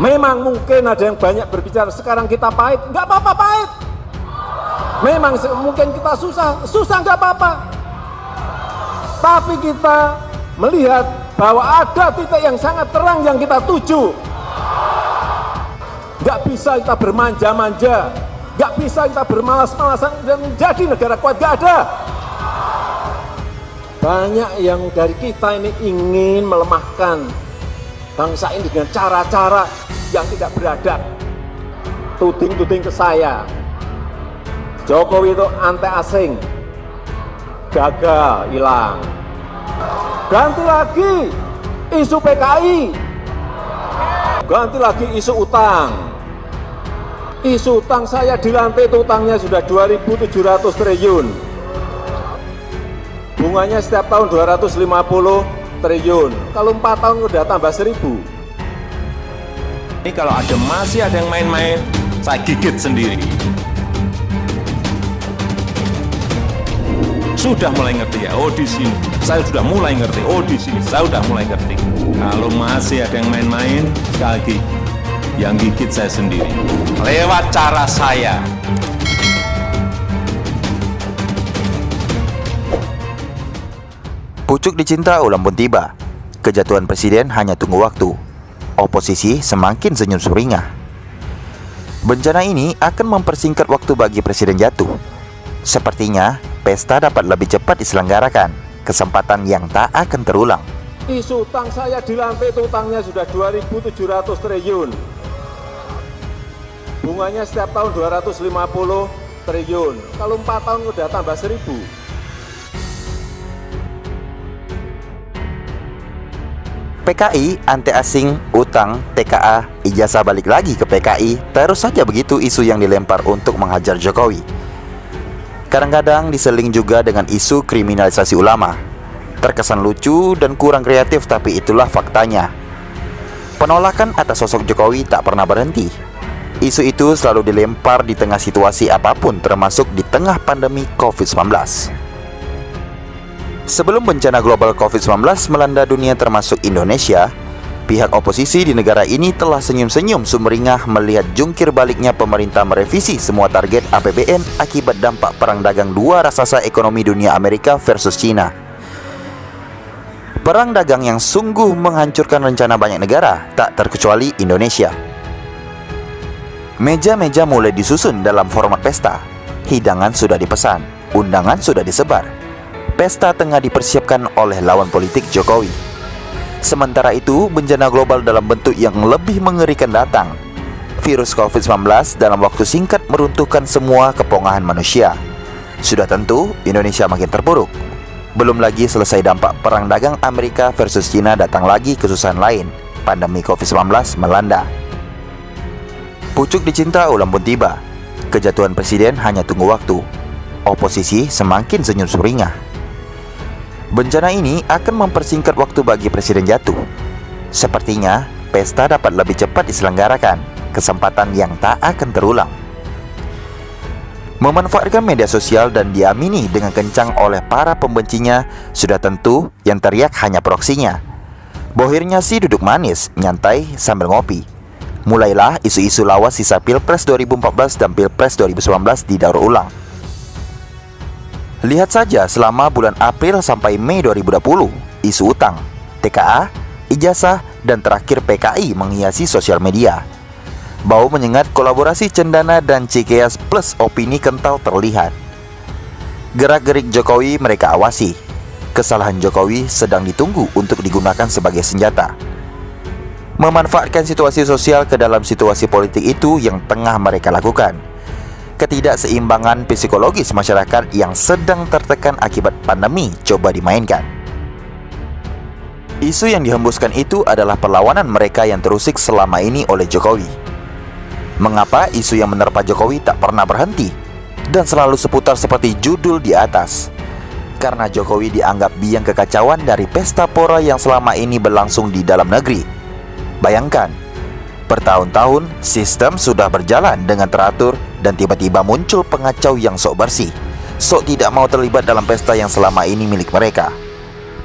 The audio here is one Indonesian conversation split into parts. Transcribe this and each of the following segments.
Memang mungkin ada yang banyak berbicara, sekarang kita pahit, nggak apa-apa pahit. Memang mungkin kita susah nggak apa-apa. Tapi kita melihat bahwa ada titik yang sangat terang yang kita tuju. Nggak bisa kita bermanja-manja, nggak bisa kita bermalas-malasan dan menjadi negara kuat, nggak ada. Banyak yang dari kita ini ingin melemahkan bangsa ini dengan cara-cara yang tidak beradab. Tuding-tuding ke saya, Jokowi itu anti asing, gagal, hilang. Ganti lagi isu PKI, ganti lagi isu utang. Isu utang saya dilantik itu utangnya sudah 2.700 triliun. Bunganya setiap tahun 250 triliun. Kalau 4 tahun udah tambah 1.000. Ini kalau masih ada yang main-main, saya gigit sendiri. Sudah mulai ngerti ya, oh di sini. Saya sudah mulai ngerti, oh di sini. Saya sudah mulai ngerti. Kalau masih ada yang main-main, sekali lagi, yang gigit saya sendiri. Lewat cara saya. Pucuk dicinta ulang pun tiba. Kejatuhan presiden hanya tunggu waktu. Oposisi semakin senyum sumringah. Bencana ini akan mempersingkat waktu bagi presiden jatuh. Sepertinya pesta dapat lebih cepat diselenggarakan. Kesempatan yang tak akan terulang. Isu utang saya dilantik itu utangnya sudah 2.700 triliun. Bunganya setiap tahun 250 triliun. Kalau 4 tahun udah tambah 1.000. PKI, anti asing, utang, TKA, ijazah balik lagi ke PKI. Terus saja begitu isu yang dilempar untuk menghajar Jokowi. Kadang-kadang diseling juga dengan isu kriminalisasi ulama. Terkesan lucu dan kurang kreatif, tapi itulah faktanya. Penolakan atas sosok Jokowi tak pernah berhenti. Isu itu selalu dilempar di tengah situasi apapun, termasuk di tengah pandemi COVID-19. Sebelum bencana global COVID-19 melanda dunia termasuk Indonesia, pihak oposisi di negara ini telah senyum-senyum sumringah melihat jungkir baliknya pemerintah merevisi semua target APBN akibat dampak perang dagang dua raksasa ekonomi dunia, Amerika versus China. Perang dagang yang sungguh menghancurkan rencana banyak negara, tak terkecuali Indonesia. Meja-meja mulai disusun dalam format pesta. Hidangan sudah dipesan, undangan sudah disebar. Pesta tengah dipersiapkan oleh lawan politik Jokowi. Sementara itu, bencana global dalam bentuk yang lebih mengerikan datang. Virus COVID-19 dalam waktu singkat meruntuhkan semua kepongahan manusia. Sudah tentu, Indonesia makin terpuruk. Belum lagi selesai dampak perang dagang Amerika versus China, datang lagi kesusahan lain. Pandemi COVID-19 melanda. Pucuk dicinta ulang pun tiba. Kejatuhan presiden hanya tunggu waktu. Oposisi semakin senyum sumringah. Bencana ini akan mempersingkat waktu bagi presiden jatuh. Sepertinya pesta dapat lebih cepat diselenggarakan. Kesempatan yang tak akan terulang. Memanfaatkan media sosial dan diamini dengan kencang oleh para pembencinya, sudah tentu yang teriak hanya proksinya. Bohirnya sih duduk manis, nyantai sambil ngopi. Mulailah isu-isu lawas sisa Pilpres 2014 dan Pilpres 2019 didaur ulang. Lihat saja selama bulan April sampai Mei 2020, isu utang, TKA, ijazah, dan terakhir PKI menghiasi sosial media. Bau menyengat kolaborasi cendana dan cikeas plus opini kental terlihat. Gerak-gerik Jokowi mereka awasi. Kesalahan Jokowi sedang ditunggu untuk digunakan sebagai senjata. Memanfaatkan situasi sosial ke dalam situasi politik itu yang tengah mereka lakukan. Ketidakseimbangan psikologis masyarakat yang sedang tertekan akibat pandemi coba dimainkan. Isu yang dihembuskan itu adalah perlawanan mereka yang terusik selama ini oleh Jokowi. Mengapa isu yang menerpa Jokowi tak pernah berhenti dan selalu seputar seperti judul di atas? Karena Jokowi dianggap biang kekacauan dari pesta pora yang selama ini berlangsung di dalam negeri. Bayangkan, bertahun-tahun sistem sudah berjalan dengan teratur dan tiba-tiba muncul pengacau yang sok bersih, sok tidak mau terlibat dalam pesta yang selama ini milik mereka.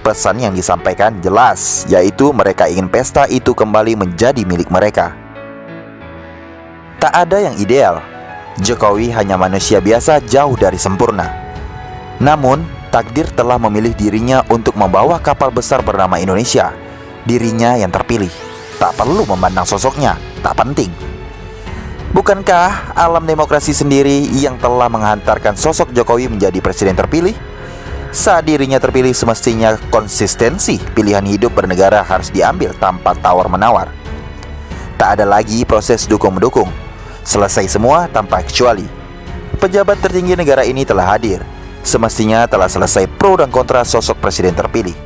Pesan yang disampaikan jelas, yaitu mereka ingin pesta itu kembali menjadi milik mereka. Tak ada yang ideal. Jokowi hanya manusia biasa jauh dari sempurna. Namun, takdir telah memilih dirinya untuk membawa kapal besar bernama Indonesia. Dirinya yang terpilih. Tak perlu memandang sosoknya, tak penting. Bukankah alam demokrasi sendiri yang telah menghantarkan sosok Jokowi menjadi presiden terpilih? Saat dirinya terpilih, semestinya konsistensi pilihan hidup bernegara harus diambil tanpa tawar-menawar. Tak ada lagi proses dukung-mendukung. Selesai semua tanpa kecuali. Pejabat tertinggi negara ini telah hadir. Semestinya telah selesai pro dan kontra sosok presiden terpilih.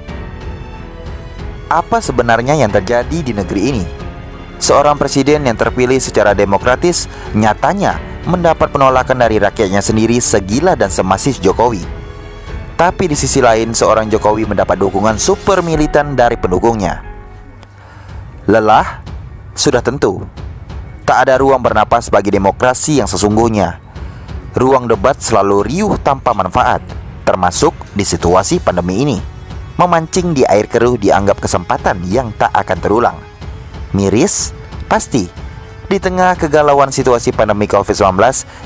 Apa sebenarnya yang terjadi di negeri ini? Seorang presiden yang terpilih secara demokratis nyatanya mendapat penolakan dari rakyatnya sendiri segila dan semasif Jokowi. Tapi di sisi lain, seorang Jokowi mendapat dukungan super militan dari pendukungnya. Lelah? Sudah tentu. Tak ada ruang bernapas bagi demokrasi yang sesungguhnya. Ruang debat selalu riuh tanpa manfaat, termasuk di situasi pandemi ini. Memancing di air keruh dianggap kesempatan yang tak akan terulang. Miris? Pasti. Di tengah kegalauan situasi pandemi COVID-19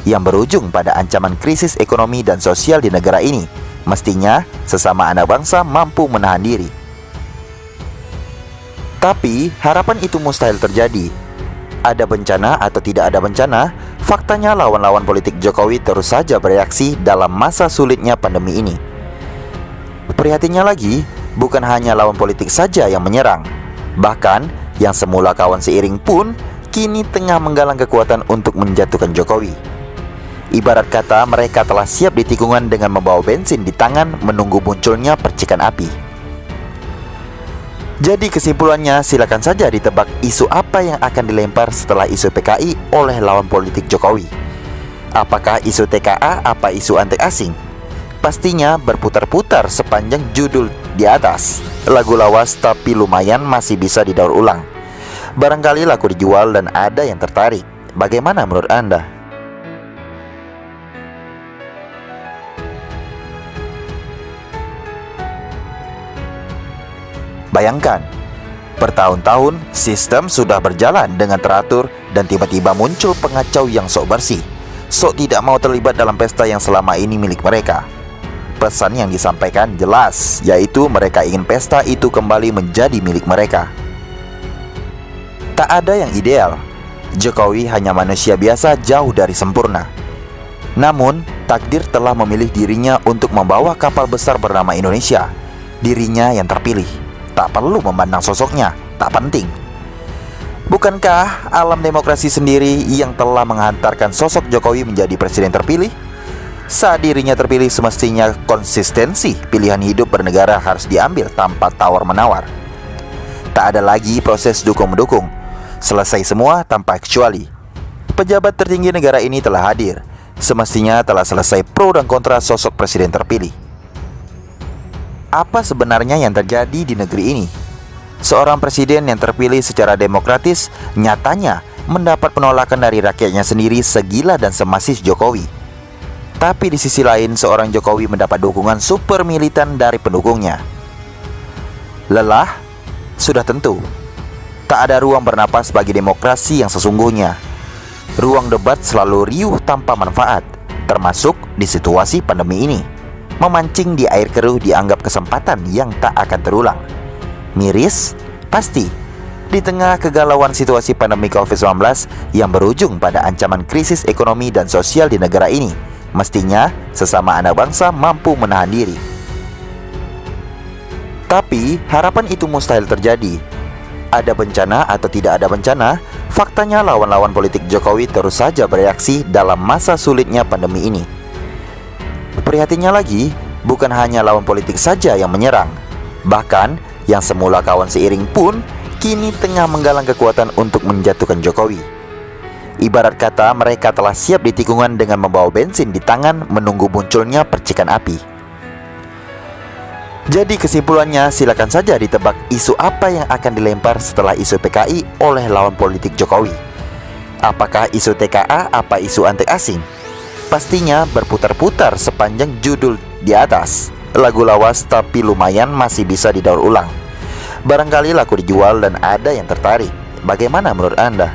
yang berujung pada ancaman krisis ekonomi dan sosial di negara ini, mestinya sesama anak bangsa mampu menahan diri. Tapi harapan itu mustahil terjadi. Ada bencana atau tidak ada bencana, faktanya lawan-lawan politik Jokowi terus saja bereaksi dalam masa sulitnya pandemi ini. Prihatinnya lagi, bukan hanya lawan politik saja yang menyerang. Bahkan, yang semula kawan seiring pun kini tengah menggalang kekuatan untuk menjatuhkan Jokowi. Ibarat kata mereka telah siap di tikungan dengan membawa bensin di tangan menunggu munculnya percikan api. Jadi kesimpulannya, silakan saja ditebak isu apa yang akan dilempar setelah isu PKI oleh lawan politik Jokowi. Apakah isu TKA, apa isu anti asing? Pastinya berputar-putar sepanjang judul di atas. Lagu lawas tapi lumayan masih bisa didaur ulang. Barangkali laku dijual dan ada yang tertarik. Bagaimana menurut Anda? Bayangkan, bertahun-tahun sistem sudah berjalan dengan teratur dan tiba-tiba muncul pengacau yang sok bersih, sok tidak mau terlibat dalam pesta yang selama ini milik mereka. Pesan yang disampaikan jelas, yaitu mereka ingin pesta itu kembali menjadi milik mereka. Tak ada yang ideal. Jokowi hanya manusia biasa jauh dari sempurna. Namun, takdir telah memilih dirinya untuk membawa kapal besar bernama Indonesia. Dirinya yang terpilih. Tak perlu memandang sosoknya, tak penting. Bukankah alam demokrasi sendiri yang telah menghantarkan sosok Jokowi menjadi presiden terpilih? Saat dirinya terpilih, semestinya konsistensi pilihan hidup bernegara harus diambil tanpa tawar-menawar. Tak ada lagi proses dukung-mendukung. Selesai semua tanpa kecuali. Pejabat tertinggi negara ini telah hadir. Semestinya telah selesai pro dan kontra sosok presiden terpilih. Apa sebenarnya yang terjadi di negeri ini? Seorang presiden yang terpilih secara demokratis nyatanya mendapat penolakan dari rakyatnya sendiri segila dan semasif Jokowi. Tapi di sisi lain, seorang Jokowi mendapat dukungan super militan dari pendukungnya. Lelah? Sudah tentu. Tak ada ruang bernapas bagi demokrasi yang sesungguhnya. Ruang debat selalu riuh tanpa manfaat, termasuk di situasi pandemi ini. Memancing di air keruh dianggap kesempatan yang tak akan terulang. Miris? Pasti. Di tengah kegalauan situasi pandemi COVID-19 yang berujung pada ancaman krisis ekonomi dan sosial di negara ini, mestinya sesama anak bangsa mampu menahan diri. Tapi harapan itu mustahil terjadi. Ada bencana atau tidak ada bencana, faktanya lawan-lawan politik Jokowi terus saja bereaksi dalam masa sulitnya pandemi ini. Prihatinnya lagi, bukan hanya lawan politik saja yang menyerang. Bahkan, yang semula kawan seiring pun kini tengah menggalang kekuatan untuk menjatuhkan Jokowi. Ibarat kata mereka telah siap di tikungan dengan membawa bensin di tangan menunggu munculnya percikan api. Jadi kesimpulannya, silakan saja ditebak isu apa yang akan dilempar setelah isu PKI oleh lawan politik Jokowi. Apakah isu TKA, apa isu anti asing? Pastinya berputar-putar sepanjang judul di atas. Lagu lawas tapi lumayan masih bisa didaur ulang. Barangkali laku dijual dan ada yang tertarik. Bagaimana menurut Anda?